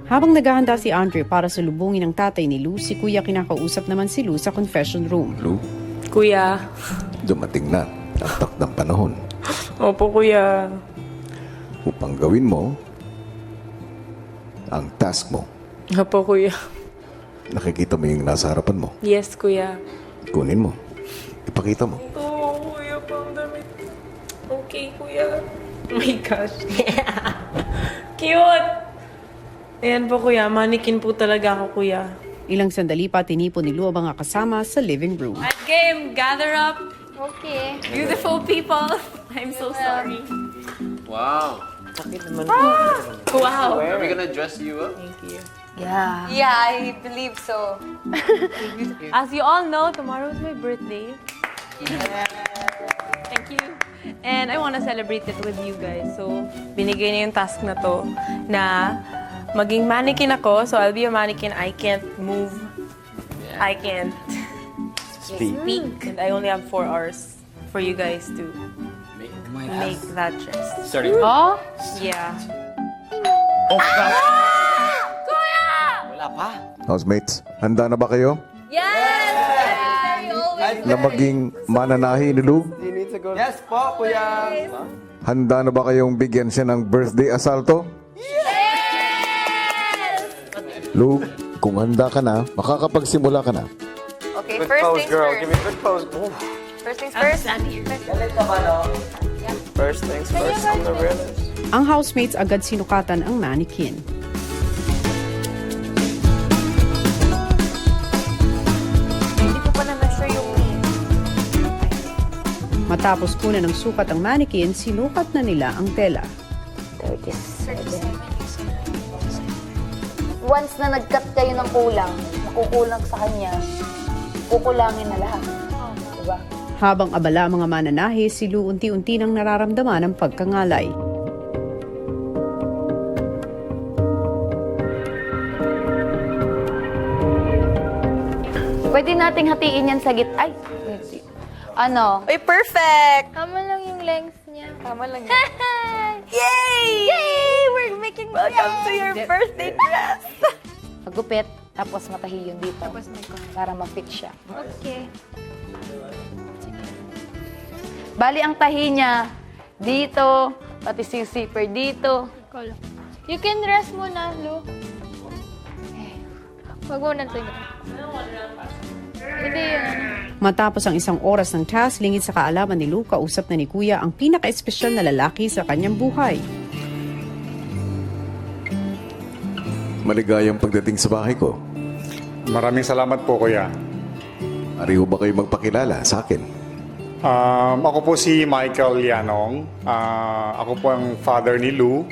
Habang naghahanda si Andre para salubungin ang tatay ni Lou, si Kuya kinakausap naman si Lou sa confession room. Lou, Kuya. dumating na ang takdang panahon Opo, kuya. upang gawin mo ang task mo. Opo, kuya. Nakikita mo yung nasa harapan mo. Yes, kuya. Kunin mo. Ipakita mo. Oo, kuya, pang damit. Okay, kuya. Oh my gosh. Cute! Ayan po, kuya. Mannequin po talaga ako, kuya. Ilang sandali pa tinipon ni Lou ang mga kasama sa living room. At game, gather up. Okay. Beautiful people. I'm so sorry. Wow. Wow. Are we gonna dress you up? Thank you. Yeah. Yeah, I believe so. As you all know, tomorrow is my birthday. Thank you. And I want to celebrate it with you guys. So, binigay niyo yung task na to na maging mannequin ako. So, I'll be a mannequin. I can't move. I can't speak. And I only have 4 hours for you guys to make that dress. Starting. Oh? Yeah. Wala pa. Housemates, handa na ba kayo Yes! na maging mananahi ni Lou? Yes po, kuya. Handa na ba kayong bigyan siya ng birthday asalto? Lou, kung handa ka na, makakapagsimula ka na. Okay, Good first pose, things girl. first. Give me a good pose. Oh. First things first. First things first. I'm the realist. Ang housemates agad sinukatan ang mannequin. Hindi ko pa na-measure yung knee. Matapos kunan ng sukat ang mannequin, sinukat na nila ang tela. 37. Once na nag-cut kayo ng kulang, makukulang sa kanya, kukulangin na lahat. Diba? Habang abala ang mga mananahe, si Lou unti-unti nang nararamdaman ang pagkangalay. Pwede nating hatiin yan sa Ay! Ano? Uy, perfect! Tama lang yung length niya. Tama lang yan. Yay! Yay! We're making welcome to your birthday dress! Pagupit, tapos matahi yun dito. Tapos para ma-fit siya. Okay. Bali, ang tahi niya, dito, pati si zipper dito. You can rest muna, Lu. Wag mo nang tingin. Hindi yun. Matapos ang isang oras ng task, lingid sa kaalaman ni Lou, kausap na ni Kuya ang pinaka-espesyal na lalaki sa kanyang buhay. Maligayang pagdating sa bahay ko. Maraming salamat po, Kuya. Ari ho ba kayo magpakilala sa akin? Ako po si Michael Yanong. Ako po ang father ni Lou.